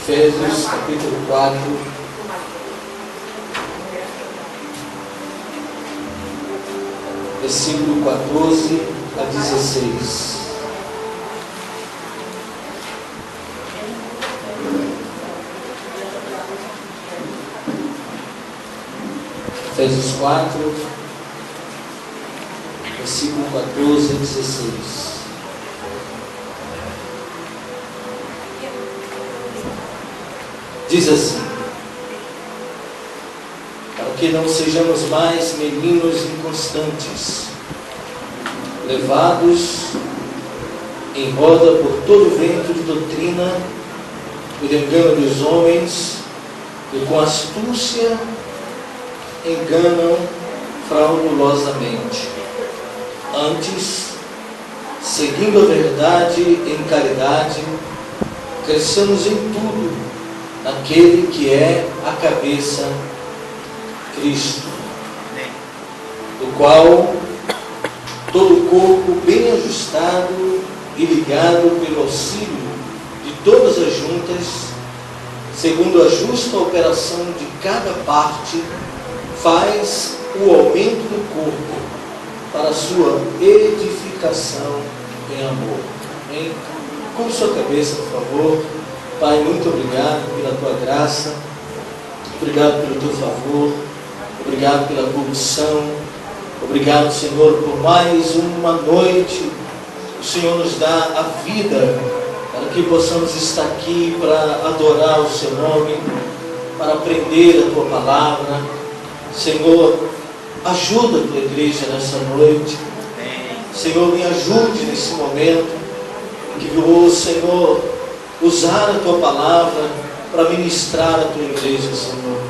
Efésios capítulo 4, versículo 14 a 16. Efésios 4, versículo 14 a 16. Diz assim: para que não sejamos mais meninos inconstantes, levados em roda por todo vento de doutrina, por engano dos homens, que com astúcia enganam fraudulosamente. Antes, seguindo a verdade em caridade, cresçamos em tudo naquele que é a cabeça, Cristo, do qual todo o corpo bem ajustado e ligado pelo auxílio de todas as juntas, segundo a justa operação de cada parte, faz o aumento do corpo para a sua edificação em amor. Amém? Curva sua cabeça, por favor. Pai, muito obrigado pela tua graça, obrigado pelo teu favor, obrigado pela corrupção, obrigado, Senhor, por mais uma noite. O Senhor nos dá a vida para que possamos estar aqui para adorar o seu nome, para aprender a tua palavra. Senhor, ajuda a tua igreja nessa noite. Senhor, me ajude nesse momento que vou, Senhor, usar a tua palavra para ministrar a tua igreja, Senhor.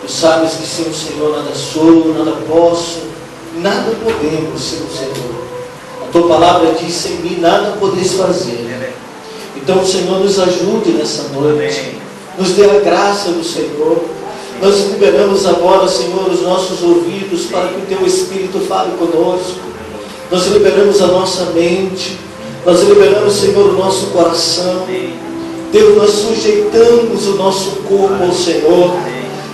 Tu sabes que sem o Senhor nada sou, nada posso, nada podemos sem o Senhor. A tua palavra diz: sem mim nada podeis fazer. Então, Senhor, nos ajude nessa noite, nos dê a graça do Senhor. Nós liberamos agora, Senhor, os nossos ouvidos para que o teu Espírito fale conosco. Nós liberamos a nossa mente, nós liberamos, Senhor, o nosso coração. Deus, nós sujeitamos o nosso corpo ao Senhor,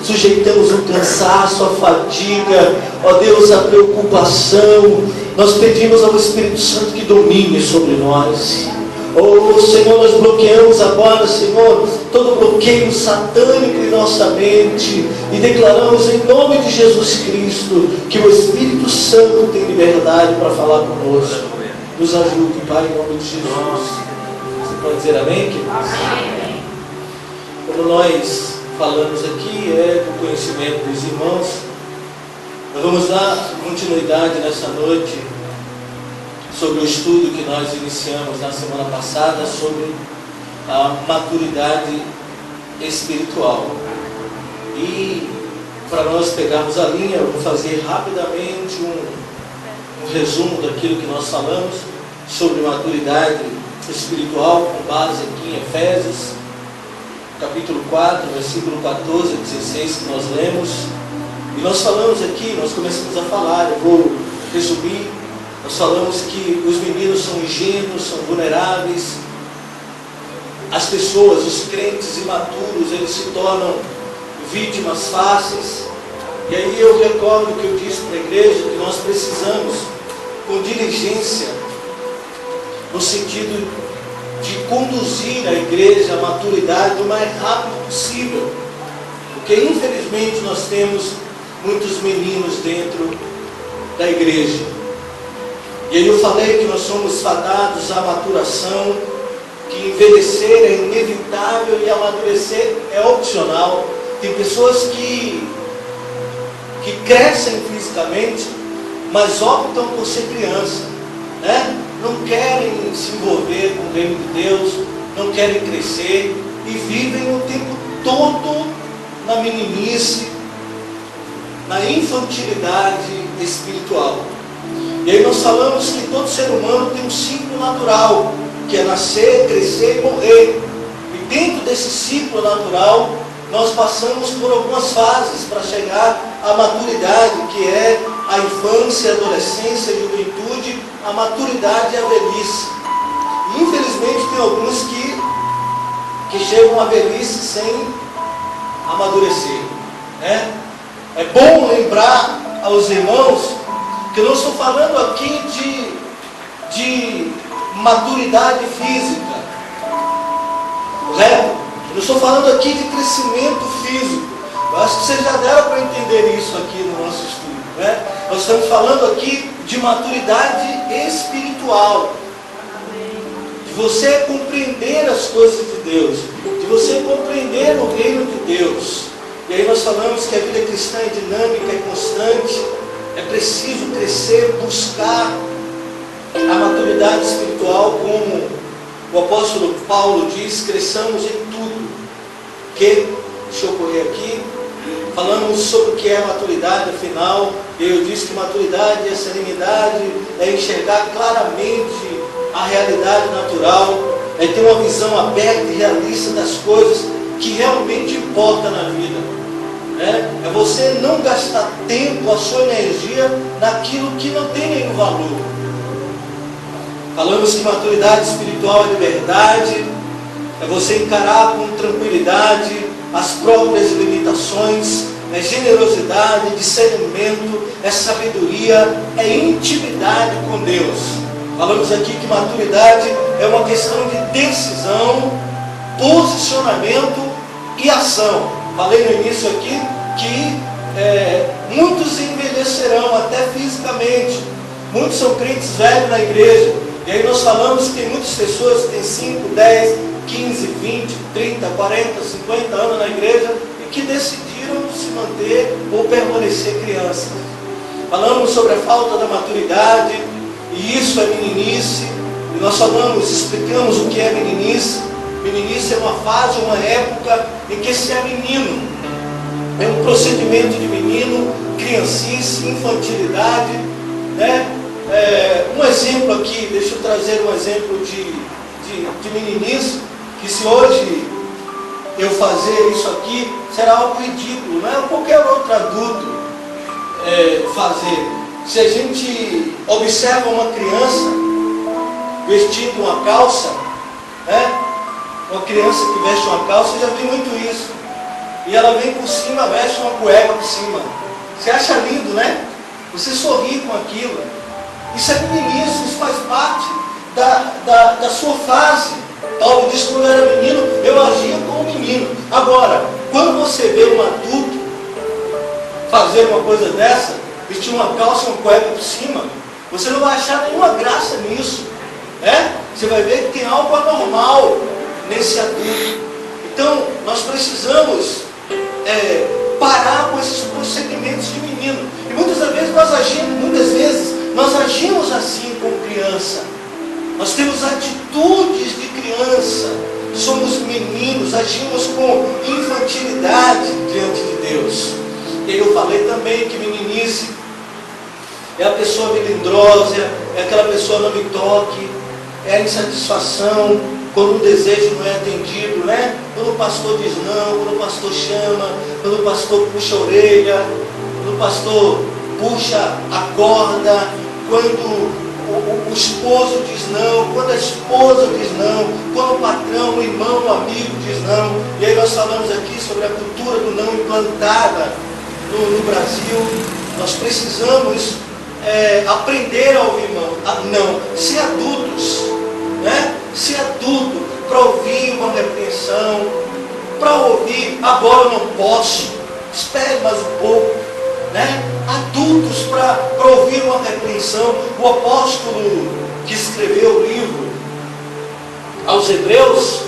sujeitamos o cansaço, a fadiga, ó Deus, a preocupação. Nós pedimos ao Espírito Santo que domine sobre nós. Oh Senhor, nós bloqueamos agora, Senhor, todo bloqueio satânico em nossa mente e declaramos em nome de Jesus Cristo que o Espírito Santo tem liberdade para falar conosco. Nos ajude, Pai, em nome de Jesus. Você pode dizer amém, queridos? Amém. Como nós falamos aqui, é do conhecimento dos irmãos, nós vamos dar continuidade nessa noite sobre o estudo que nós iniciamos na semana passada sobre a maturidade espiritual. E para nós pegarmos a linha, eu vou fazer rapidamente um resumo daquilo que nós falamos sobre maturidade espiritual, com base aqui em Efésios, capítulo 4, versículo 14 a 16, que nós lemos. E nós falamos aqui, nós começamos a falar, eu vou resumir. Nós falamos que os meninos são ingênuos, são vulneráveis. As pessoas, os crentes imaturos, eles se tornam vítimas fáceis. E aí eu recordo que eu disse para a igreja que nós precisamos, com diligência, no sentido de conduzir a igreja à maturidade o mais rápido possível. Porque infelizmente nós temos muitos meninos dentro da igreja. E aí eu falei que nós somos fadados à maturação, que envelhecer é inevitável e amadurecer é opcional. Tem pessoas que crescem fisicamente, mas optam por ser criança, né? Não querem se envolver com o reino de Deus, não querem crescer e vivem o tempo todo na meninice, na infantilidade espiritual. E aí nós falamos que todo ser humano tem um ciclo natural, que é nascer, crescer e morrer. E dentro desse ciclo natural, nós passamos por algumas fases para chegar à maturidade, que é a infância, a adolescência, a juventude, a maturidade e a velhice. E infelizmente tem alguns que chegam à velhice sem amadurecer, né? É bom lembrar aos irmãos que eu não estou falando aqui de maturidade física, correto? Eu não estou falando aqui de crescimento físico. Eu acho que vocês já deram para entender isso aqui no nosso estudo, né? Nós estamos falando aqui de maturidade espiritual, de você compreender as coisas de Deus, de você compreender o reino de Deus. E aí nós falamos que a vida cristã é dinâmica, é constante, é preciso crescer, buscar a maturidade espiritual, como o apóstolo Paulo diz, cresçamos em tudo. Deixa eu correr aqui, falamos sobre o que é maturidade, afinal, eu disse que maturidade é serenidade, é enxergar claramente a realidade natural, é ter uma visão aberta e realista das coisas que realmente importam na vida. É você não gastar tempo, a sua energia naquilo que não tem nenhum valor. Falamos que maturidade espiritual é liberdade, é você encarar com tranquilidade as próprias limitações, é generosidade, discernimento, é sabedoria, é intimidade com Deus. Falamos aqui que maturidade é uma questão de decisão, posicionamento e ação. Falei no início aqui que muitos envelhecerão até fisicamente. Muitos são crentes velhos na igreja. E aí nós falamos que tem muitas pessoas que têm 5, 10, 15, 20, 30, 40, 50 anos na igreja e que decidiram se manter ou permanecer crianças. Falamos sobre a falta da maturidade, e isso é meninice. E nós explicamos o que é meninice. Meninice é uma fase, uma época em que se é menino. É um procedimento de menino, criancice, infantilidade, né? Um exemplo aqui, deixa eu trazer um exemplo de meninice, que se hoje eu fazer isso aqui, será algo ridículo, não é qualquer outro adulto fazer. Se a gente observa uma criança vestindo uma calça, né? Uma criança que veste uma calça, eu já vi muito isso. E ela vem por cima, veste uma cueca por cima. Você acha lindo, né? Você sorri com aquilo. Isso é meninice, isso faz parte da sua fase. Paulo diz que quando eu era menino, eu agia como menino. Agora, quando você vê um adulto fazer uma coisa dessa, vestir uma calça e uma cueca por cima, você não vai achar nenhuma graça nisso, né? Você vai ver que tem algo anormal nesse adulto. Então, nós precisamos parar com esses procedimentos de menino. E muitas vezes nós agimos assim como criança. Nós temos atitudes de criança. Somos meninos, agimos com infantilidade diante de Deus. E eu falei também que meninice é a pessoa melindrosa, é aquela pessoa não me toque, é a insatisfação, quando o desejo não é atendido, né? Quando o pastor diz não, quando o pastor chama, quando o pastor puxa a orelha, quando o pastor puxa a corda, quando o esposo diz não, quando a esposa diz não, quando o patrão, o irmão, o amigo diz não. E aí nós falamos aqui sobre a cultura do não implantada no Brasil. Nós precisamos aprender a ouvir não, ser adultos, né? Ser adulto para ouvir uma repreensão, para ouvir agora eu não posso, espere mais um pouco, né? Adultos para ouvir uma repreensão. O apóstolo que escreveu o livro aos Hebreus,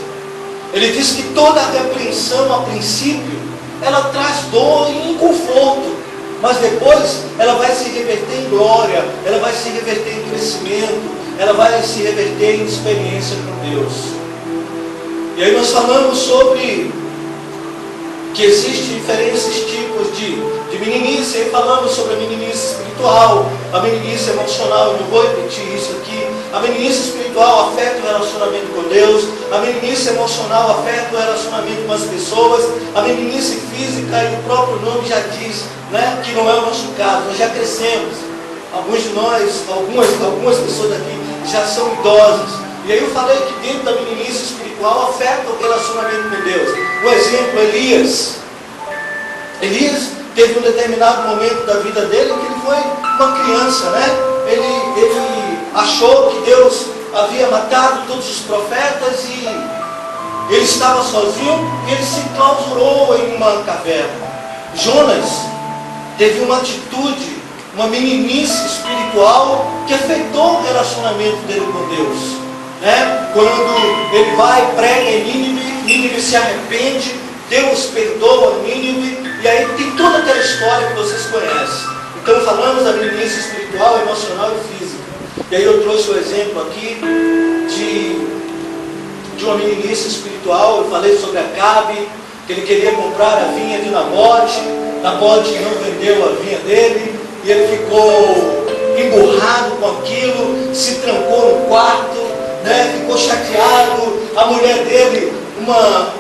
ele diz que toda repreensão a princípio ela traz dor e inconforto, mas depois ela vai se reverter em glória, ela vai se reverter em crescimento, ela vai se reverter em experiência com Deus. E aí nós falamos sobre que existem diferentes tipos de meninice. Aí falamos sobre a meninice espiritual, a meninice emocional, eu não vou repetir isso aqui. A meninice espiritual afeta o relacionamento com Deus, a meninice emocional afeta o relacionamento com as pessoas, a meninice física, e o próprio nome já diz, né, que não é o nosso caso, nós já crescemos. Alguns de nós, algumas pessoas aqui já são idosas, E aí eu falei que dentro da meninice espiritual afeta o relacionamento com Deus. Um exemplo, Elias. Elias teve um determinado momento da vida dele que ele foi uma criança, né? Ele achou que Deus havia matado todos os profetas e ele estava sozinho e ele se clausurou em uma caverna. Jonas teve uma atitude, uma meninice espiritual que afetou o relacionamento dele com Deus, né? Quando ele vai, prega em Nínive, Nínive se arrepende, Deus perdoa Nínive, e aí tem toda aquela história que vocês conhecem. Então falamos da meninice espiritual, emocional e física. E aí eu trouxe o exemplo aqui de uma meninice espiritual. Eu falei sobre Acabe, que ele queria comprar a vinha de Nabote. Nabote não vendeu a vinha dele, e ele ficou emburrado com aquilo, se trancou no quarto, né? Ficou chateado. A mulher dele, uma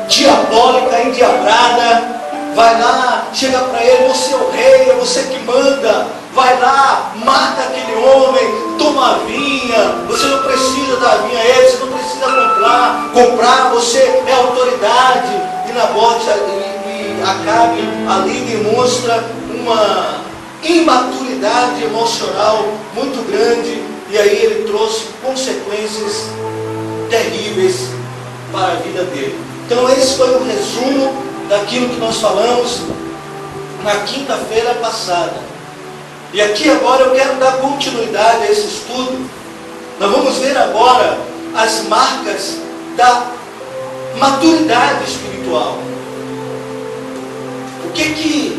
diabólica, endiabrada, vai lá, chega para ele: você é o rei, é você que manda, vai lá, mata aquele homem, toma a vinha, você não precisa da vinha a ele, você não precisa comprar, você é autoridade. E Nabote e Acabe ali demonstra uma imaturidade emocional muito grande, e aí ele trouxe consequências terríveis para a vida dele. Então esse foi o resumo daquilo que nós falamos na quinta-feira passada. E aqui agora eu quero dar continuidade a esse estudo. Nós vamos ver agora as marcas da maturidade espiritual. O que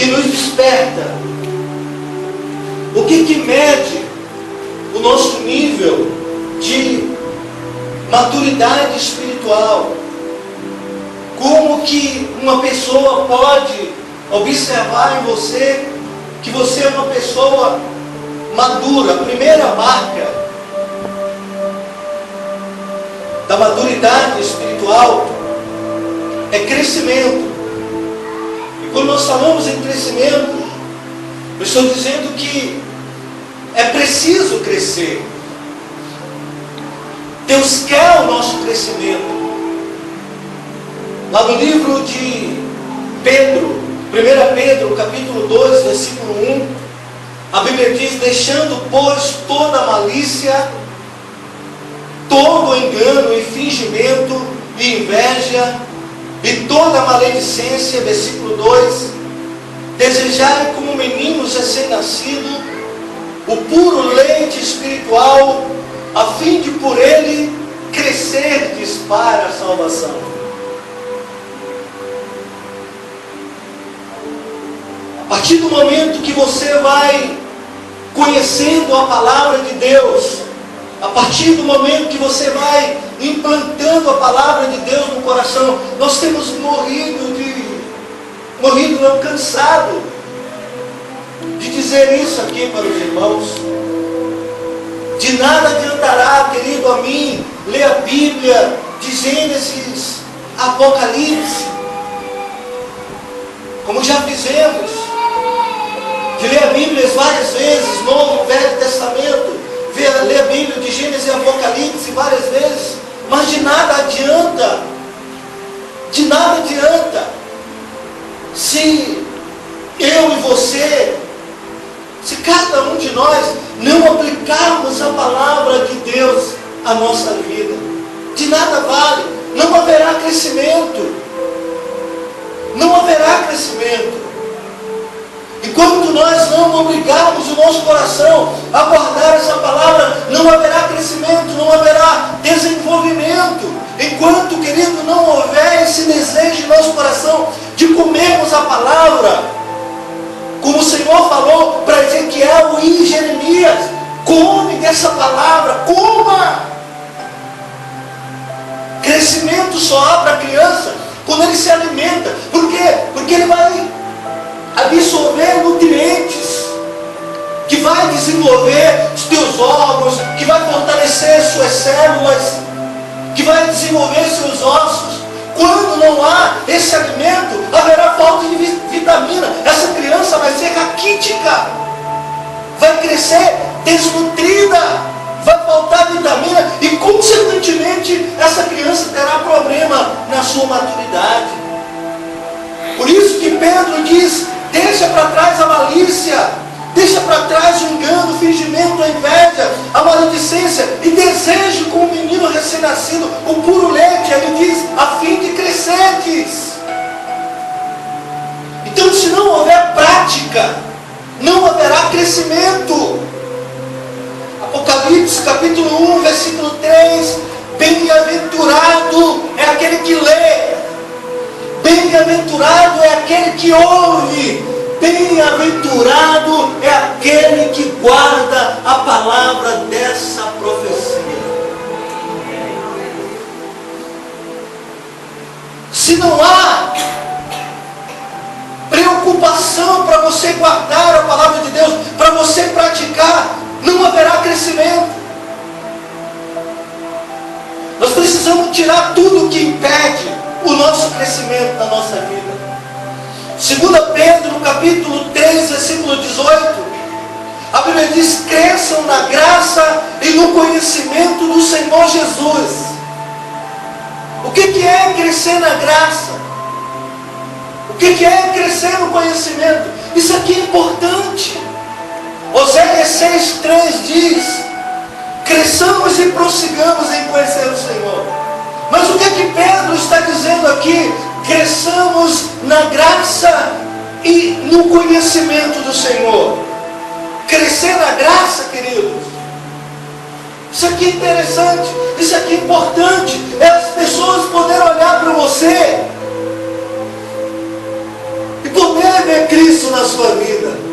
nos desperta? O que mede o nosso nível de maturidade espiritual? Como que uma pessoa pode observar em você que você é uma pessoa madura? A primeira marca da maturidade espiritual é crescimento. E quando nós falamos em crescimento, eu estou dizendo que é preciso crescer. Deus quer o nosso crescimento. Lá no livro de Pedro, 1 Pedro, capítulo 2, versículo 1, a Bíblia diz: deixando, pois, toda malícia, todo engano e fingimento e inveja e toda maledicência, versículo 2, desejai como meninos recém-nascidos o puro leite espiritual, a fim de por ele crescerdes para a salvação. A partir do momento que você vai conhecendo a palavra de Deus, a partir do momento que você vai implantando a palavra de Deus no coração, nós temos não, cansado de dizer isso aqui para os irmãos. De nada adiantará, querido, a mim ler a Bíblia de Gênesis, Apocalipse, como já fizemos, de ler a Bíblia várias vezes, Novo e Velho Testamento, ler a Bíblia de Gênesis e Apocalipse várias vezes, mas de nada adianta, se eu e você, se cada um de nós não aplicarmos a palavra de Deus à nossa vida. De nada vale, não haverá crescimento. Não haverá crescimento. Enquanto nós não obrigarmos o nosso coração a guardar essa palavra, não haverá crescimento, não haverá desenvolvimento. Enquanto, querido, não houver esse desejo em nosso coração de comermos a palavra, como o Senhor falou para Ezequiel e Jeremias: come dessa palavra, coma. Crescimento só há para a criança quando ele se alimenta. Por quê? Porque ele vai absorver nutrientes, que vai desenvolver os teus órgãos, que vai fortalecer suas células, que vai desenvolver seus ossos. Quando não há esse alimento, haverá falta de vitamina. Essa criança vai ser raquítica, vai crescer desnutrida. sua maturidade. Por isso que Pedro diz: deixa para trás a malícia, deixa para trás o engano, o fingimento, a inveja, a maledicência, e desejo com o menino recém-nascido o puro leite. Ele diz: a fim de crescerdes. Então, se não houver prática, não haverá crescimento. Apocalipse capítulo 1, versículo 3: bem-aventurado é aquele que lê, bem-aventurado é aquele que ouve, bem-aventurado é aquele que guarda a palavra dessa profecia. Se não há preocupação para você guardar a palavra de Deus, para você praticar, não haverá crescimento. Nós precisamos tirar tudo o que impede o nosso crescimento na nossa vida. 2 Pedro, no capítulo 3, versículo 18, a Bíblia diz: cresçam na graça e no conhecimento do Senhor Jesus. O que é crescer na graça? O que é crescer no conhecimento? Isso aqui é importante. Oséias 6,3 diz: cresçamos e prossigamos em conhecer o Senhor. Mas o que Pedro está dizendo aqui? Cresçamos na graça e no conhecimento do Senhor. Crescer na graça, queridos, isso aqui é interessante, isso aqui é importante. É as pessoas poderem olhar para você e poder ver Cristo na sua vida.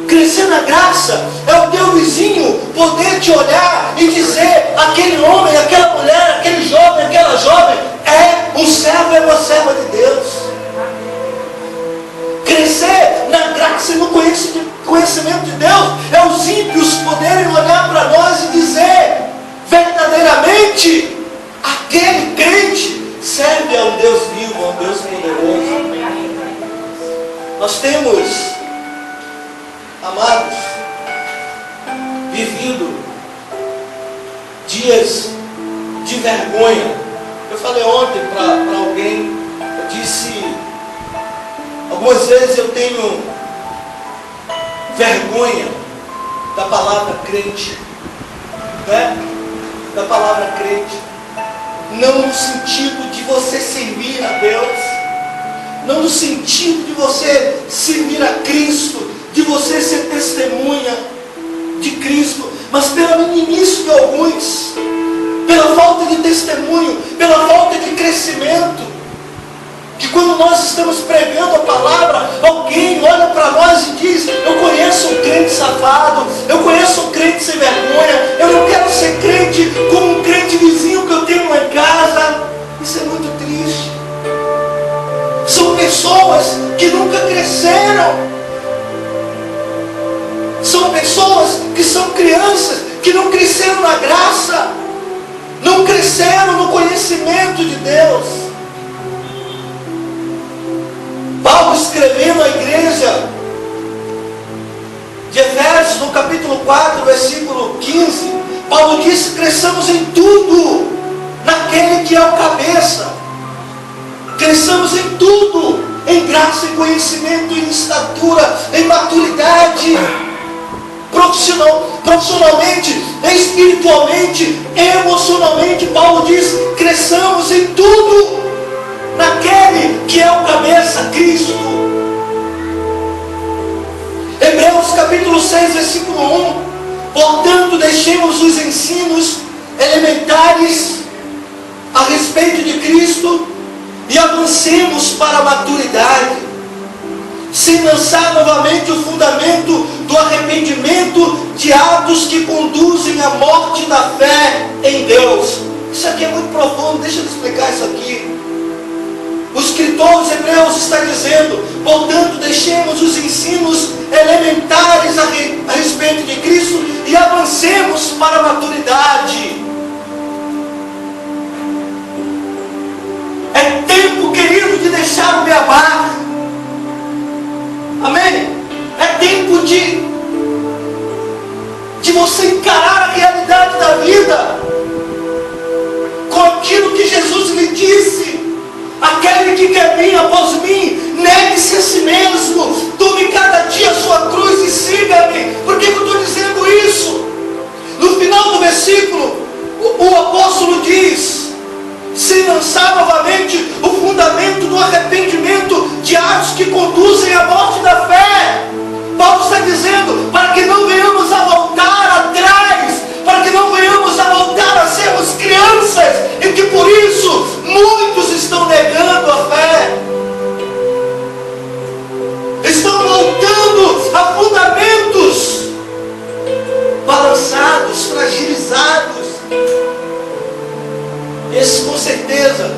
Crescer na graça é o teu vizinho poder te olhar e dizer: aquele homem, aquela mulher, aquele jovem, aquela jovem é um servo, é uma serva de Deus. Crescer na graça e no conhecimento de Deus é os ímpios poderem olhar para nós e dizer: verdadeiramente aquele crente serve a um Deus vivo, a um Deus poderoso. Nós temos, amados, vivido dias de vergonha. Eu falei ontem para alguém, eu disse: algumas vezes eu tenho vergonha da palavra crente, né? Da palavra crente, não no sentido de você servir a Deus, não no sentido de você servir a Cristo, de você ser testemunha de Cristo, mas pela meninice de alguns, pela falta de testemunho, pela falta de crescimento. Que quando nós estamos pregando a palavra, alguém olha para nós e diz: eu conheço um crente safado, eu conheço um crente sem vergonha, eu não quero ser crente como um crente vizinho que eu tenho lá em casa. Isso é muito triste. São pessoas que nunca cresceram. São pessoas que são crianças, que não cresceram na graça, não cresceram no conhecimento de Deus. Paulo, escrevendo à igreja de Efésios, no capítulo 4, versículo 15, Paulo disse: cresçamos em tudo naquele que é o cabeça. Cresçamos em tudo, em graça, em conhecimento, em estatura, em maturidade, profissionalmente, espiritualmente, emocionalmente. Paulo diz: cresçamos em tudo naquele que é o cabeça, Cristo. Hebreus capítulo 6, versículo 1: portanto, deixemos os ensinos elementares a respeito de Cristo e avancemos para a maturidade, sem lançar novamente o fundamento do arrependimento de atos que conduzem à morte da fé em Deus. Isso aqui é muito profundo, deixa eu explicar isso aqui. O escritor dos Hebreus está dizendo: portanto, deixemos os ensinos elementares a respeito de Cristo e avancemos para a maturidade. É tempo, querido, de deixar o beabá. Amém? É tempo de você encarar a realidade da vida com aquilo que Jesus lhe disse. pecados que conduzem à morte da fé. Paulo está dizendo para que não venhamos a voltar atrás, para que não venhamos a voltar a sermos crianças, e que por isso muitos estão negando a fé, estão voltando a fundamentos balançados, fragilizados. Esses com certeza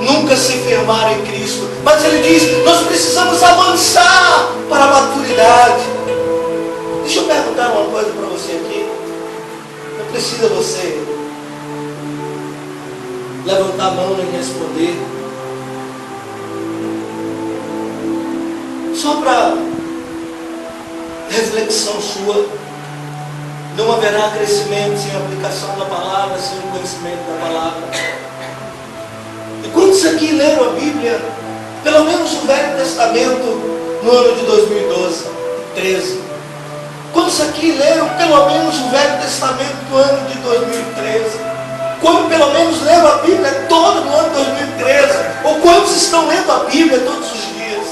nunca se firmaram em Cristo. Mas ele diz, nós precisamos avançar para a maturidade. Deixa eu perguntar uma coisa para você aqui. Não precisa você levantar a mão e responder. Só para reflexão sua. Não haverá crescimento sem a aplicação da palavra, sem o conhecimento da palavra. E quantos aqui leram a Bíblia, pelo menos o Velho Testamento, no ano de 2012, 13? Quantos aqui leram pelo menos o Velho Testamento no ano de 2013? Quantos pelo menos leram a Bíblia toda no ano de 2013? Ou quantos estão lendo a Bíblia todos os dias?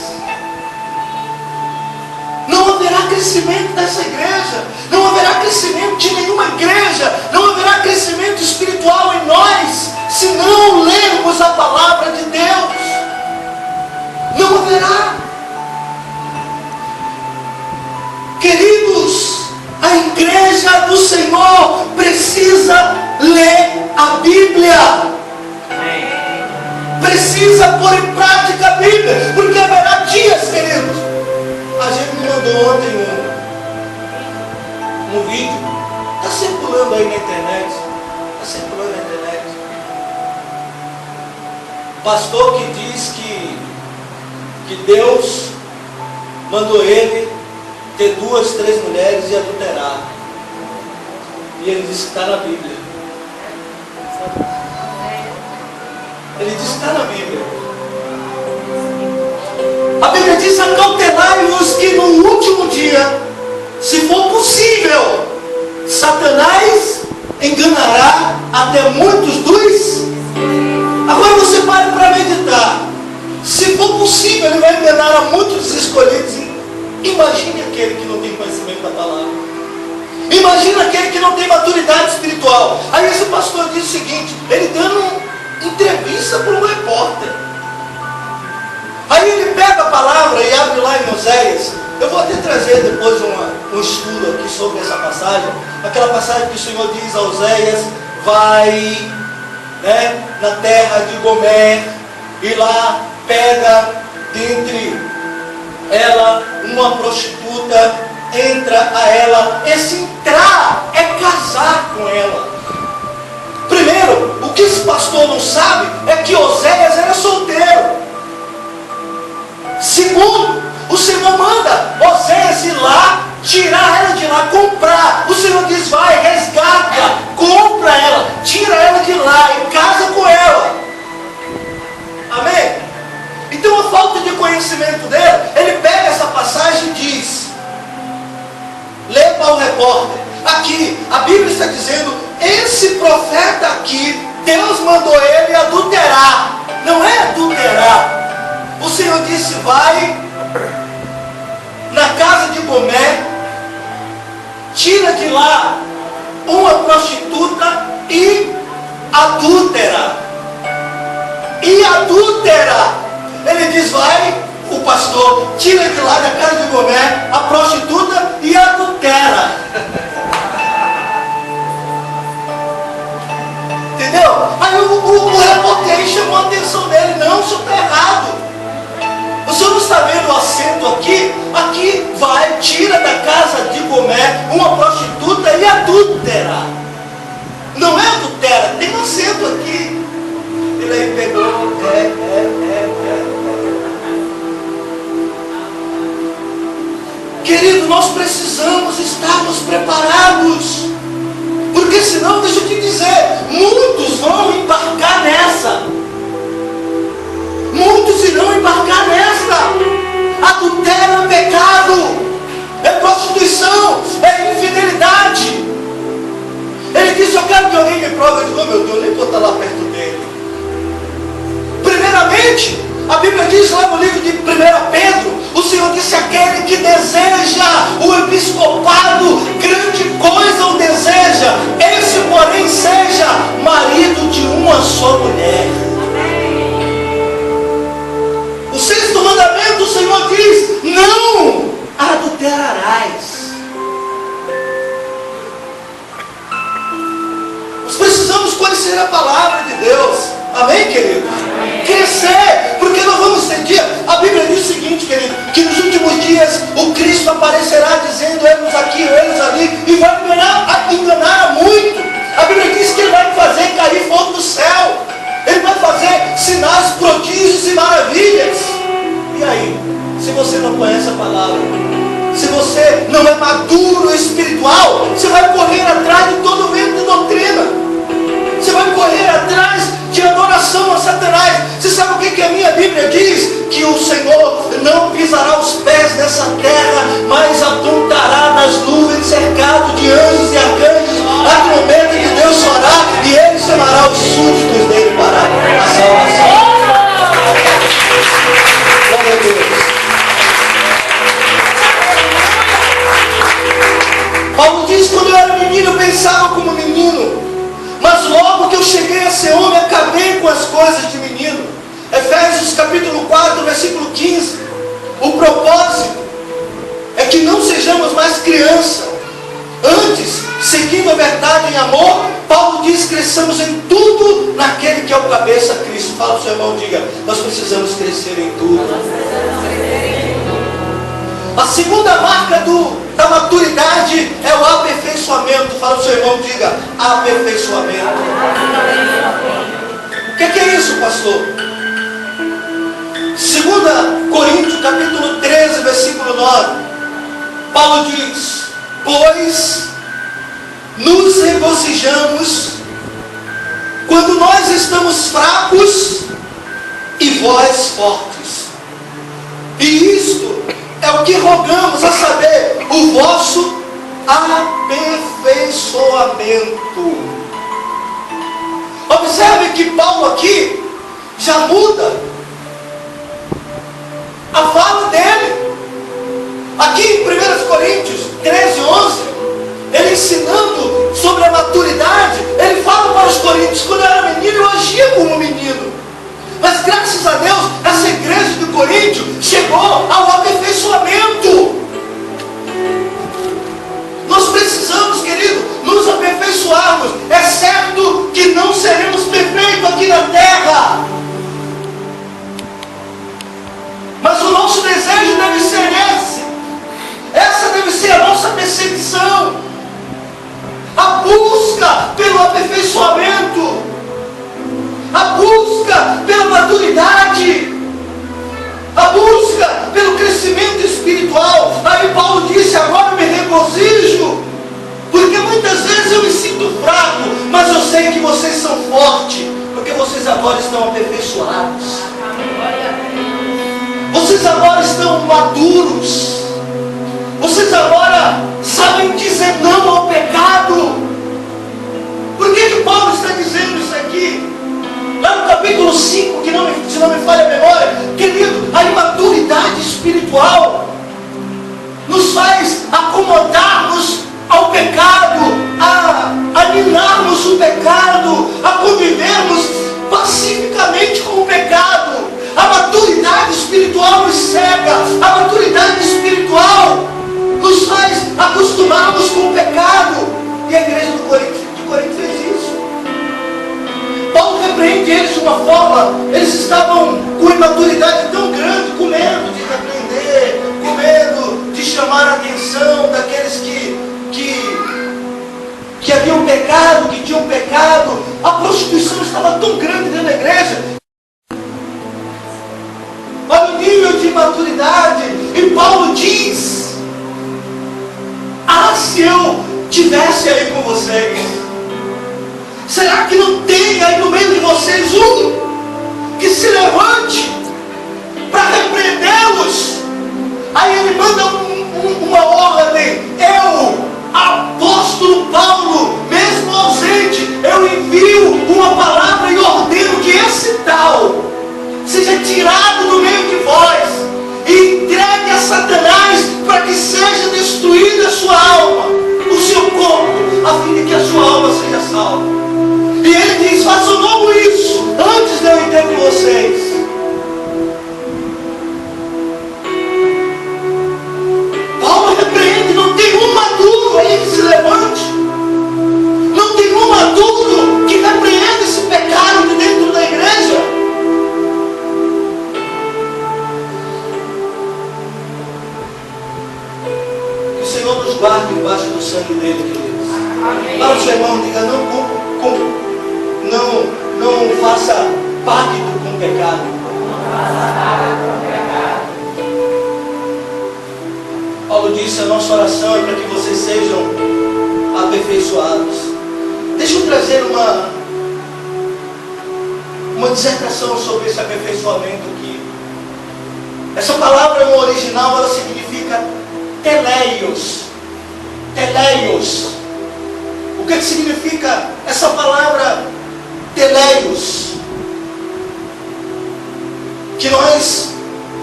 Não haverá crescimento dessa igreja, não haverá crescimento de nenhuma igreja, não haverá crescimento espiritual em nós, se não lermos a palavra de Deus. Não haverá. Queridos, a igreja do Senhor precisa ler a Bíblia, precisa pôr em prática a Bíblia, porque haverá dias, queridos. A gente me mandou ontem um vídeo, está circulando aí na internet, pastor que diz que Deus mandou ele ter 2, 3 mulheres e adulterar. E ele disse que está na Bíblia. Ele disse que está na Bíblia. A Bíblia diz: acautelai-vos que no último dia, se for possível, Satanás enganará até muitos dos. Agora você para meditar. Se for possível, ele vai enganar a muitos escolhidos. Imagine aquele que não tem conhecimento da palavra. Imagina aquele que não tem maturidade espiritual. Aí esse pastor diz o seguinte, ele dando entrevista para um repórter. Aí ele pega a palavra e abre lá em Oséias. Eu vou até trazer depois um estudo aqui sobre essa passagem. Aquela passagem que o Senhor diz a Oséias: vai, na terra de Gomer, e lá pega dentre ela uma prostituta, entra a ela. Esse entrar é casar com ela. Primeiro, o que esse pastor não sabe é que Oséias era solteiro. Segundo, o Senhor manda Oséias ir lá, tirar ela de lá, comprar. O Senhor diz: vai, resgata, compra ela, tira ela de lá e casa com ela. Amém? Então a falta de conhecimento dele, ele pega essa passagem e diz, lê para o repórter, aqui, a Bíblia está dizendo, esse profeta aqui, Deus mandou ele adulterar. Não é adulterar. O Senhor disse: vai na casa de Gomer, tira de lá uma prostituta e adúltera. E adúltera. Ele diz: vai, o pastor, tira de lá da casa de Gomer a prostituta e adultera. Entendeu? Aí o repórter chamou a atenção dele: não, o senhor está errado. O senhor não está vendo o acento aqui? Aqui vai, tira da casa de Gomer uma prostituta e adúltera. Não é adultera, tem um acento aqui. Ele aí pegou, Querido, nós precisamos estarmos preparados. Porque senão, deixa eu te dizer, muitos vão embarcar nessa. Muitos irão embarcar nessa. Adultério é pecado, é prostituição, é infidelidade. Ele disse: eu quero que alguém me prove. Eu digo: oh, meu Deus, nem vou estar lá perto dele. Primeiramente, A Bíblia diz lá no livro de 1 Pedro, o Senhor disse: aquele que deseja o episcopado, grande coisa o deseja, esse porém seja marido de uma só mulher. O sexto mandamento, o Senhor diz: não adulterarás. Nós precisamos conhecer a palavra de Deus. Amém, querido? Amém. Crescer, porque nós vamos ter dia. A Bíblia diz o seguinte, querido, que nos últimos dias o Cristo aparecerá dizendo: eles aqui, eles ali, e vai enganar a muito. A Bíblia diz que Ele vai fazer cair fogo do céu, Ele vai fazer sinais, prodígios e maravilhas. E aí, se você não conhece a palavra, se você não é maduro espiritual, você vai correr atrás de todo vento de doutrina, você vai correr atrás de adoração a Satanás. Você sabe o que a minha Bíblia diz? Que o Senhor não pisará os pés nessa terra, mas apontará nas nuvens, cercado de anjos e arcanjos. A trombeta de Deus soará e Ele chamará os súditos dele para a salvação. Glória a Deus. Paulo diz: quando eu era menino eu pensava como menino, mas logo que eu cheguei a ser homem acabei com as coisas de menino. Efésios capítulo 4 versículo 15. O propósito é que não sejamos mais criança. Antes, seguindo a verdade em amor, Paulo diz: cresçamos em tudo naquele que é o cabeça, Cristo. Fala para o seu irmão, diga: nós precisamos crescer em tudo. A segunda marca da maturidade é o aperfeiçoamento. Fala para o seu irmão, diga: aperfeiçoamento. O que é isso, pastor? 2 Coríntios capítulo 13 versículo 9. Paulo diz: pois nos regozijamos quando nós estamos fracos e vós fortes. E isto é o que rogamos, a saber, o vosso aperfeiçoamento. Observe que Paulo aqui já muda a fala dele. Aqui em 1 Coríntios 13, 11, ele ensinando sobre a maturidade, ele fala para os coríntios: quando eu era menino eu agia como menino. Mas graças a Deus, essa igreja de Coríntio chegou ao aperfeiçoamento. Nós precisamos, querido, nos aperfeiçoarmos. É certo que não seremos perfeitos aqui na terra, mas o nosso desejo deve ser esse. Essa deve ser a nossa perseguição, a busca pelo aperfeiçoamento, a busca pela maturidade, a busca pelo crescimento espiritual. Aí Paulo disse: agora me regozijo, porque muitas vezes eu me sinto fraco, mas eu sei que vocês são fortes, porque vocês agora estão aperfeiçoados, vocês agora estão maduros, vocês agora sabem dizer não ao pecado. Por que Paulo está dizendo isso aqui? Lá no capítulo 5, se não me falha a memória, querido, a imaturidade espiritual nos faz acomodarmos ao pecado, a aninarmos o pecado, a convivermos pacificamente com o pecado. A maturidade espiritual nos cega, a maturidade espiritual nos faz acostumarmos com o pecado. E a igreja de Corinto fez isso. Paulo repreende eles de uma forma, eles estavam com imaturidade tão grande, com medo de repreender, com medo de chamar a atenção daqueles que haviam pecado, que tinham pecado. A prostituição estava tão grande dentro da igreja. Olha o nível de imaturidade. E Paulo diz: se eu tivesse aí com vocês, será que não tem aí no meio de vocês um que se levante para repreendê-los? Aí ele manda uma ordem: eu, apóstolo Paulo, mesmo ausente, eu envio uma palavra e ordeno que esse tal seja tirado original. E ele diz: façam logo isso, antes de eu ir ter com vocês. Paulo repreende, não tem um maduro aí que se levante. Não tem um maduro que repreenda esse pecado de dentro da igreja. Que o Senhor nos guarde debaixo do sangue dele, queridos. Para o seu irmão, diga: não faça pacto com o pecado. Paulo disse: a nossa oração é para que vocês sejam aperfeiçoados. Deixa eu trazer uma dissertação sobre esse aperfeiçoamento aqui. Essa palavra no original, ela significa teleios. Teleios. O que significa essa palavra teleios? Que nós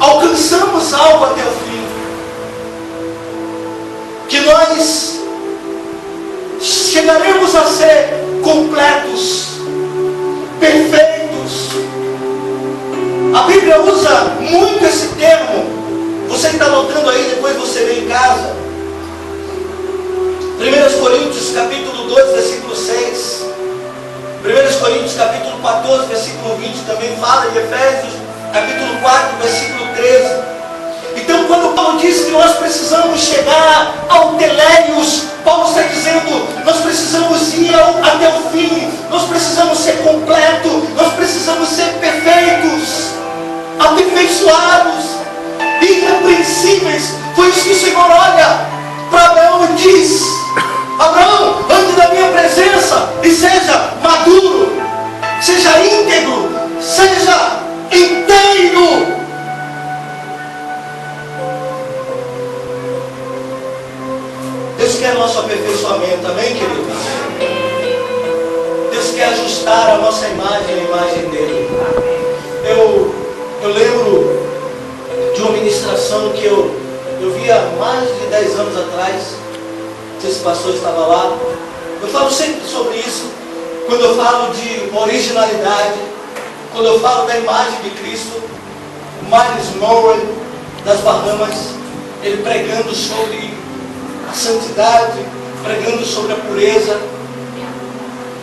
alcançamos algo até o fim. Que nós chegaremos a ser completos, perfeitos. A Bíblia usa muito esse termo. Você está anotando aí, depois você vê em casa. 1 Coríntios capítulo 2, versículo 6. 1 Coríntios capítulo 14, versículo 20 também fala. E Efésios capítulo 4, versículo 13. Então, quando Paulo diz que nós precisamos chegar ao teleios, Paulo está dizendo: nós precisamos ir até o fim, nós precisamos ser completos, nós precisamos ser perfeitos, aperfeiçoados, irrepreensíveis. Foi isso que o Senhor olha para Abraão e diz: Abraão, ande da minha presença e seja maduro, seja íntegro, seja inteiro. Deus quer nosso aperfeiçoamento, amém, queridos? Deus quer ajustar a nossa imagem à imagem dele. Eu lembro de uma ministração que eu vi há mais de 10 anos atrás. Não sei se o pastor estava lá. Eu falo sempre sobre isso quando eu falo de originalidade, quando eu falo da imagem de Cristo. Miles Monroe, das Bahamas, ele pregando sobre a santidade, pregando sobre a pureza.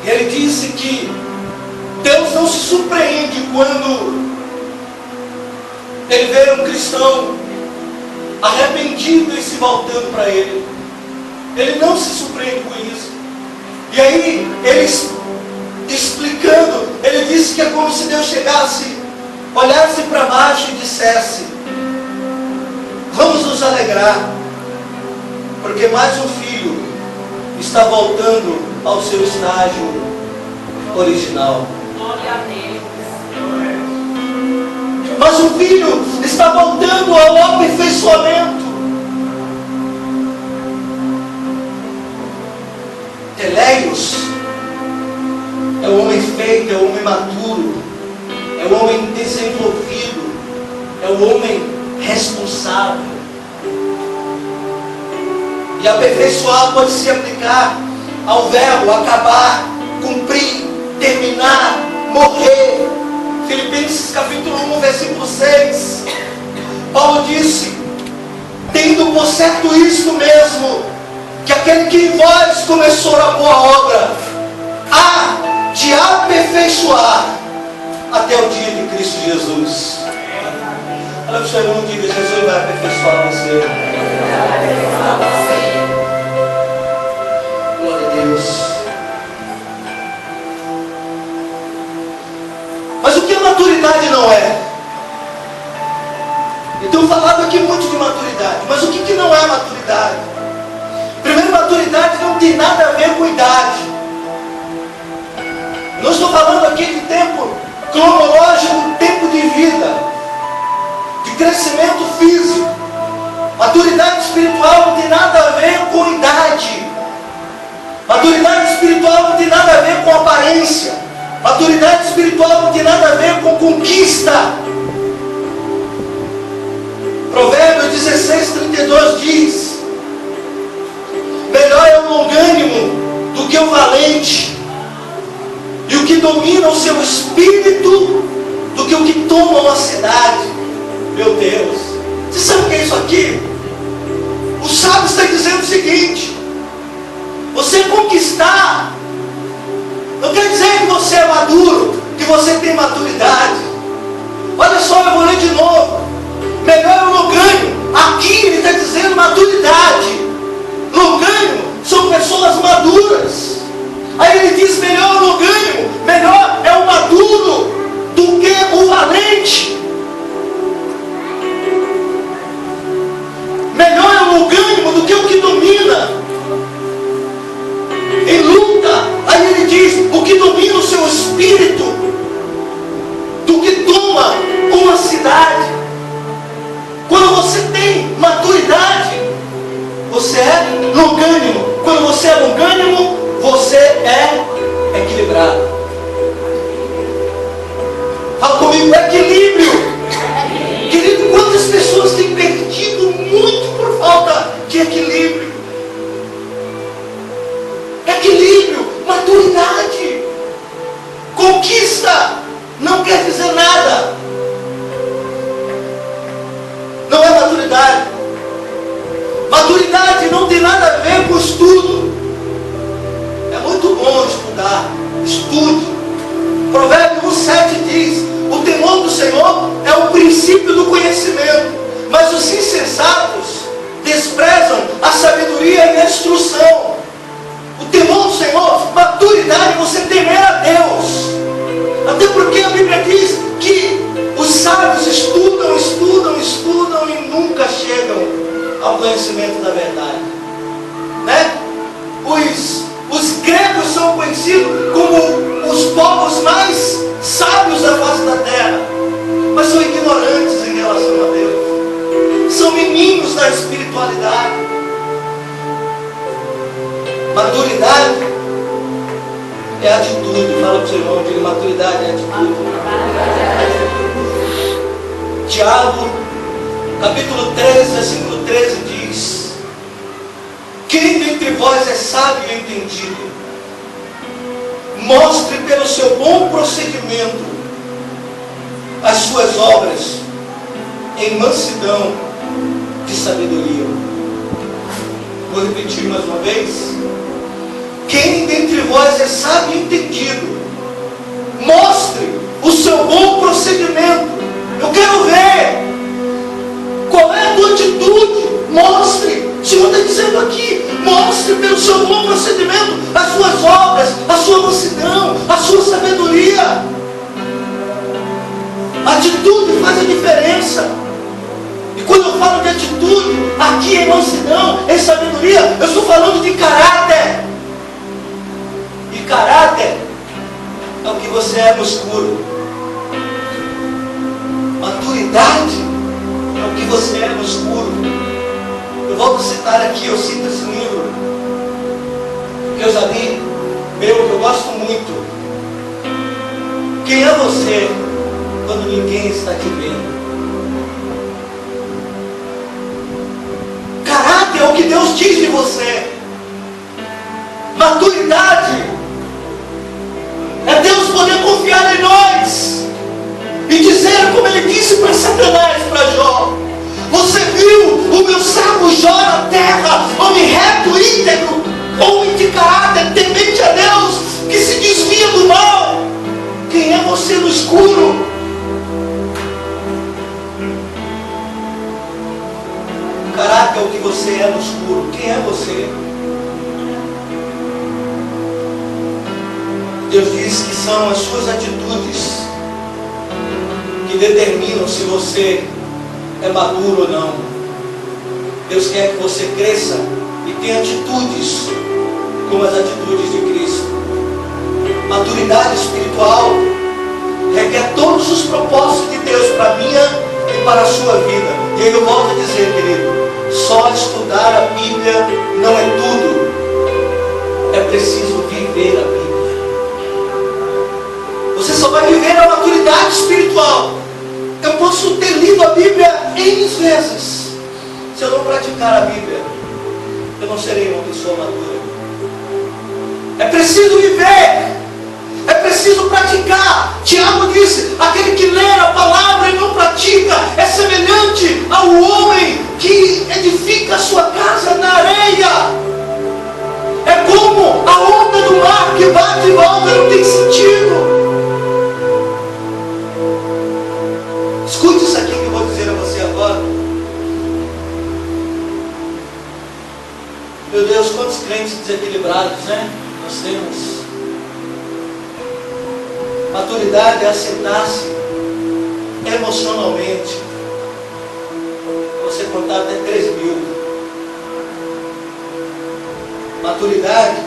E ele disse que Deus não se surpreende quando ele vê um cristão arrependido e se voltando para ele. Ele não se surpreende com isso. E aí, ele explicando, ele disse que é como se Deus chegasse, olhasse para baixo e dissesse: vamos nos alegrar, porque mais um filho está voltando ao seu estágio original. Glória a Deus. Mas o filho está voltando ao aperfeiçoamento. Teleios é o homem feito, é o homem maduro, é o homem desenvolvido, é o homem responsável. E aperfeiçoar pode se aplicar ao verbo acabar, cumprir, terminar, morrer. Filipenses capítulo 1, versículo 6. Paulo disse: tendo por certo isto mesmo, que aquele que em vós começou a boa obra, há de aperfeiçoar até o dia de Cristo Jesus. Olha para o seu irmão e diga: Jesus vai aperfeiçoar você. Glória a Deus. Mas o que a maturidade não é? Então falado aqui muito de maturidade, mas o que não é maturidade? Primeiro, maturidade não tem nada a ver com idade. Não estou falando aqui de tempo cronológico, tempo de vida, de crescimento físico. Maturidade espiritual não tem nada a ver com idade. Maturidade espiritual não tem nada a ver com aparência. Maturidade espiritual não tem nada a ver com conquista. Provérbios 16:32 diz: melhor é o longânimo do que o valente, o que domina o seu espírito do que o que toma uma cidade. Meu Deus, você sabe o que é isso aqui? O sábio está dizendo o seguinte: você conquistar não quer dizer que você é maduro, que você tem maturidade. Olha só, eu vou ler de novo. Melhor é o logânimo. Aqui ele está dizendo maturidade. Logânimo são pessoas maduras. Aí ele diz: melhor é o logânimo, melhor é o maduro do que o valente. Melhor é o logânimo do que o que domina em luta. Aí ele diz: o que domina o seu espírito do que toma uma cidade. Quando você tem maturidade, você é longânimo. Quando você é longânimo, você é equilibrado. Fala comigo: equilíbrio. Querido, quantas pessoas têm perdido muito por falta de equilíbrio? Equilíbrio, maturidade. Conquista não quer dizer nada. Não é maturidade. Maturidade não tem nada a ver com estudo. É muito bom estudar. Estude. Provérbio 1,7 diz: o temor do Senhor é o princípio do conhecimento, mas os insensatos desprezam a sabedoria e a instrução. O temor do Senhor, maturidade, você temer a Deus. Até porque a Bíblia diz que os sábios estudam e nunca chegam ao conhecimento da verdade, né? Os gregos são conhecidos como os povos mais sábios da face da terra, mas são ignorantes em relação a Deus. São meninos da espiritualidade. Maturidade é atitude. Fala para o seu irmão, diga: maturidade é atitude. Tiago, capítulo 3, versículo 13 diz: quem dentre vós é sábio e entendido, mostre pelo seu bom procedimento as suas obras em mansidão de sabedoria. Vou repetir mais uma vez. Quem dentre vós é sábio e entendido, mostre o seu bom procedimento. Eu quero ver qual é a tua atitude. Mostre. O Senhor está dizendo aqui: mostre pelo seu bom procedimento as suas obras, a sua mansidão, a sua sabedoria. Atitude faz a diferença. E quando eu falo de atitude, aqui em mansidão, em sabedoria, eu estou falando de caráter. E caráter é o que você é no escuro. Maturidade é o que você é no escuro. Eu volto a citar aqui, eu cito esse livro que eu já li, que eu gosto muito. Quem é você quando ninguém está te vendo? Caráter é o que Deus diz de você. Maturidade é Deus poder confiar em nós e dizer, como Ele disse para Satanás, para Jó: você viu o meu servo Jó na terra, homem reto, íntegro, homem de caráter, temente a Deus, que se desvia do mal. Quem é você no escuro? Caráter é o que você é no escuro. Quem é você? Deus diz que são as suas atitudes que determinam se você é maduro ou não. Deus quer que você cresça e tenha atitudes como as atitudes de Cristo. Maturidade espiritual requer todos os propósitos de Deus para a minha e para a sua vida. E aí eu volto a dizer, querido, só estudar a Bíblia não é tudo. É preciso viver a Bíblia. Você só vai viver a maturidade espiritual. Eu posso ter lido a Bíblia N vezes. Se eu não praticar a Bíblia, eu não serei uma pessoa madura. É preciso viver. É preciso preciso praticar. Tiago disse, aquele que lê a palavra e não pratica é semelhante ao homem que edifica a sua casa na areia. É como a onda do mar que bate e volta, não tem sentido. Escute isso aqui que eu vou dizer a você agora. Meu Deus, quantos crentes desequilibrados, né? Nós temos. Maturidade é aceitar-se emocionalmente. Você contar até 3.000. Maturidade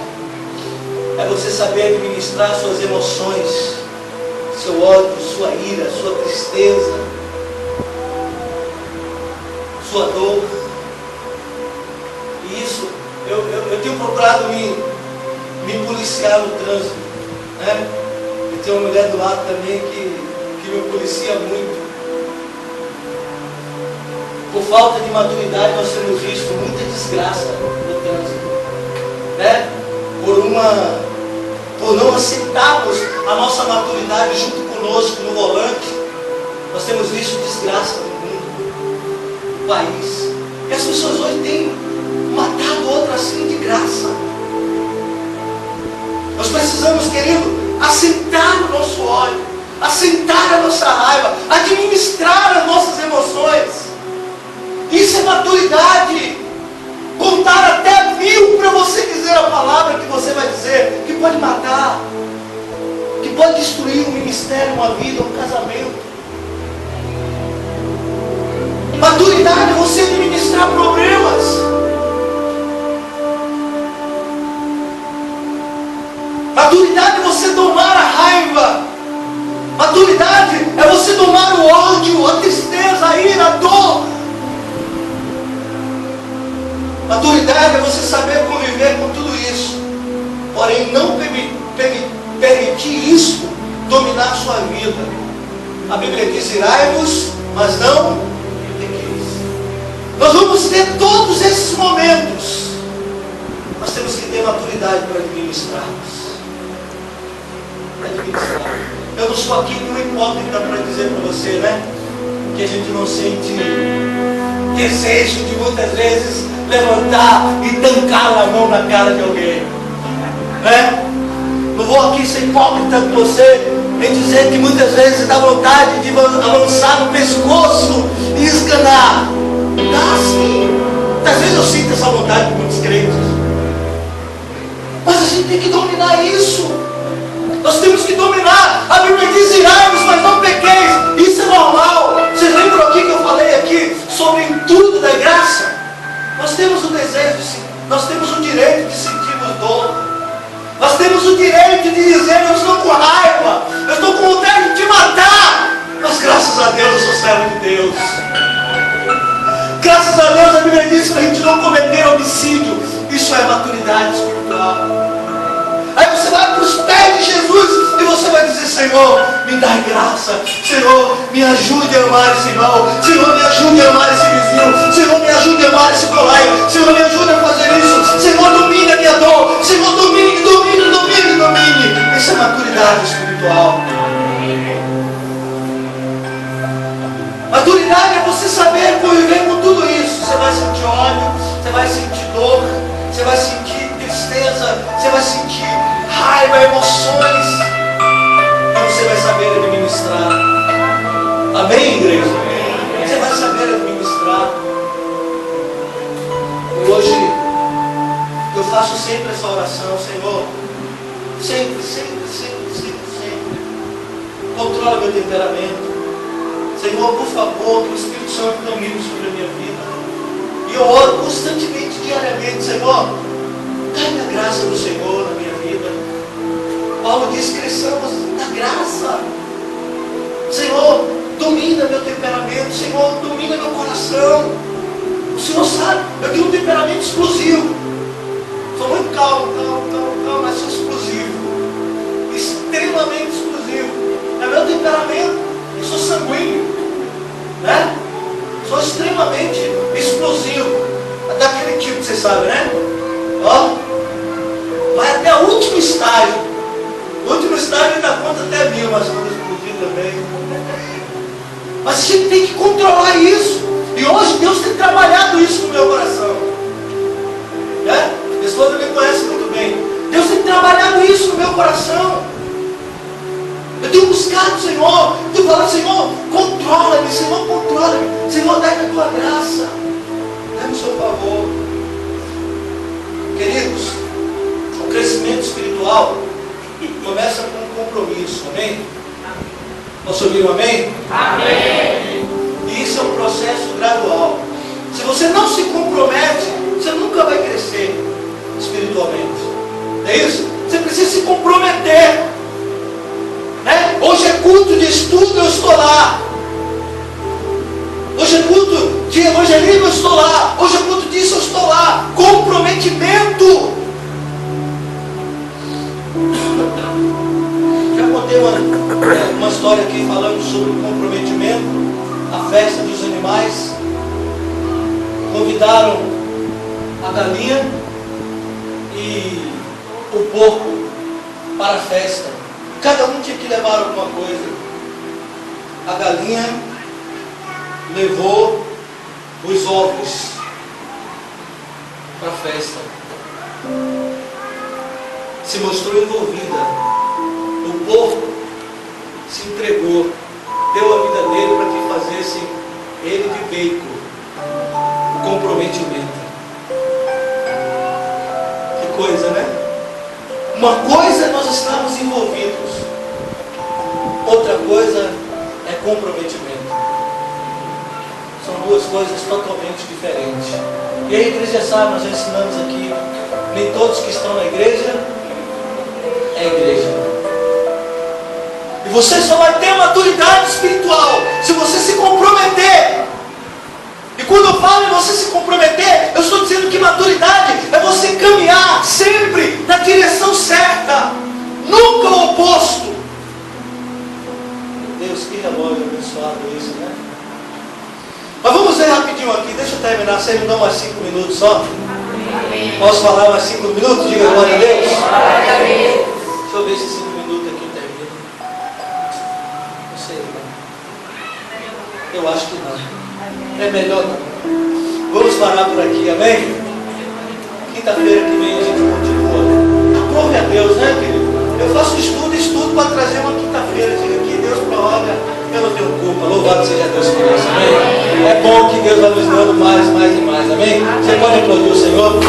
é você saber administrar suas emoções, seu ódio, sua ira, sua tristeza, sua dor. E isso, eu tenho procurado me policiar no trânsito, né? E tem uma mulher do lado também que me policia muito. Por falta de maturidade, nós temos visto muita desgraça no trânsito, né? Por não aceitarmos a nossa maturidade junto conosco no volante, nós temos visto desgraça no mundo, no país. E as pessoas hoje têm matado outras assim de graça. Nós precisamos, querido, assentar o nosso ódio, assentar a nossa raiva, administrar as nossas emoções. Isso é maturidade. Contar até 1000 para você dizer a palavra que você vai dizer, que pode matar, que pode destruir um ministério, uma vida, um casamento. Maturidade é você administrar problemas. Maturidade é você domar a raiva. Maturidade é você domar o ódio, a tristeza, a ira, a dor. Maturidade é você saber conviver com tudo isso, porém não permitir isso dominar a sua vida. A Bíblia diz, irai-vos, mas não pequeis. Nós vamos ter todos esses momentos. Nós temos que ter maturidade para administrarmos. Eu não sou aqui nenhum hipócrita para dizer para você, né? Que a gente não sente desejo de muitas vezes levantar e tancar a mão na cara de alguém, né? Não vou aqui ser hipócrita com você em dizer que muitas vezes dá vontade de avançar no pescoço e esganar. Dá sim. Às vezes eu sinto essa vontade com muitos crentes, mas a gente tem que dominar isso. Nós temos que dominar. A Bíblia diz, irai-vos, mas não pequeis. Isso é normal. Vocês lembram aqui que eu falei aqui sobre tudo da graça? Nós temos o desejo, nós temos o direito de sentirmos dor. Nós temos o direito de dizer, eu estou com raiva, eu estou com vontade de te matar. Mas graças a Deus eu sou servo de Deus. Graças a Deus a Bíblia diz para a gente não cometer homicídio. Isso é maturidade espiritual. Aí você vai para os pés de Jesus e você vai dizer, Senhor, me dá graça. Senhor, me ajude a amar esse irmão. Senhor, me ajude a amar esse vizinho. Senhor, me ajude a amar esse colega. Senhor, me ajude a fazer isso. Senhor, domine a minha dor. Senhor, domine. Isso é maturidade espiritual. Maturidade é você saber conviver com tudo isso. Você vai sentir ódio, você vai sentir dor, você vai sentir tristeza, você vai sentir raiva, emoções, mas você vai saber administrar. Amém, igreja? Você vai saber administrar. E hoje eu faço sempre essa oração, Senhor, sempre, controla meu temperamento. Senhor, por favor, que o Espírito Santo domine sobre a minha vida. E eu oro constantemente, diariamente, Senhor, dá-me a graça do Senhor na minha vida. Paulo diz, cresçamos na graça. Senhor, domina meu temperamento. Senhor, domina meu coração. O Senhor sabe, eu tenho um temperamento explosivo. Sou muito calmo, mas sou explosivo. Extremamente explosivo. É meu temperamento. Eu sou sanguíneo, né? Sou extremamente explosivo. Daquele tipo que você sabe, né? Ó, vai até o último estágio. O último estágio ainda conta coração. Eu tenho buscado o Senhor. Eu tenho falado, Senhor, controla-me, Senhor, controla-me. Senhor, dá-me a tua graça. Dá-me o seu favor. Queridos, o crescimento espiritual começa com um compromisso, amém? Posso ouvir um amém? Amém. E isso é um processo gradual. Se você não se compromete, você nunca vai crescer espiritualmente. É isso? Você precisa se comprometer. Né? Hoje é culto de estudo, eu estou lá. Hoje é culto de evangelismo, eu estou lá. Hoje é culto disso, eu estou lá. Comprometimento. Já contei uma história aqui falando sobre o comprometimento. A festa dos animais. Convidaram a galinha e o porco para a festa. Cada um tinha que levar alguma coisa. A galinha levou os ovos para a festa. Se mostrou envolvida. O porco se entregou, deu a vida dele para que fazesse ele de bacon. Comprometimento. Que coisa, né? Uma coisa é nós estamos envolvidos, outra coisa é comprometimento. São duas coisas totalmente diferentes. E a igreja sabe, nós já ensinamos aqui, nem todos que estão na igreja é igreja. E você só vai ter maturidade espiritual se você se comprometer. E quando eu falo em você se comprometer, eu estou dizendo que maturidade é você caminhar sempre na direção certa, nunca o oposto. Deus, que relógio abençoado isso, né? Mas vamos ver rapidinho aqui, deixa eu terminar, você me dá mais 5 minutos só? Posso falar mais 5 minutos? Diga glória a Deus. Deixa eu ver se 5 minutos aqui termina. Não sei, não. Eu acho que não. É melhor não. Vamos parar por aqui, amém? Quinta-feira que vem a gente continua. Aprove a Deus, né, querido? Eu faço estudo para trazer uma quinta-feira. Diga que Deus prorroga, eu não tenho culpa. Louvado seja Deus por isso, amém? É bom que Deus vai nos dando mais e mais, amém? Você pode aplaudir o Senhor?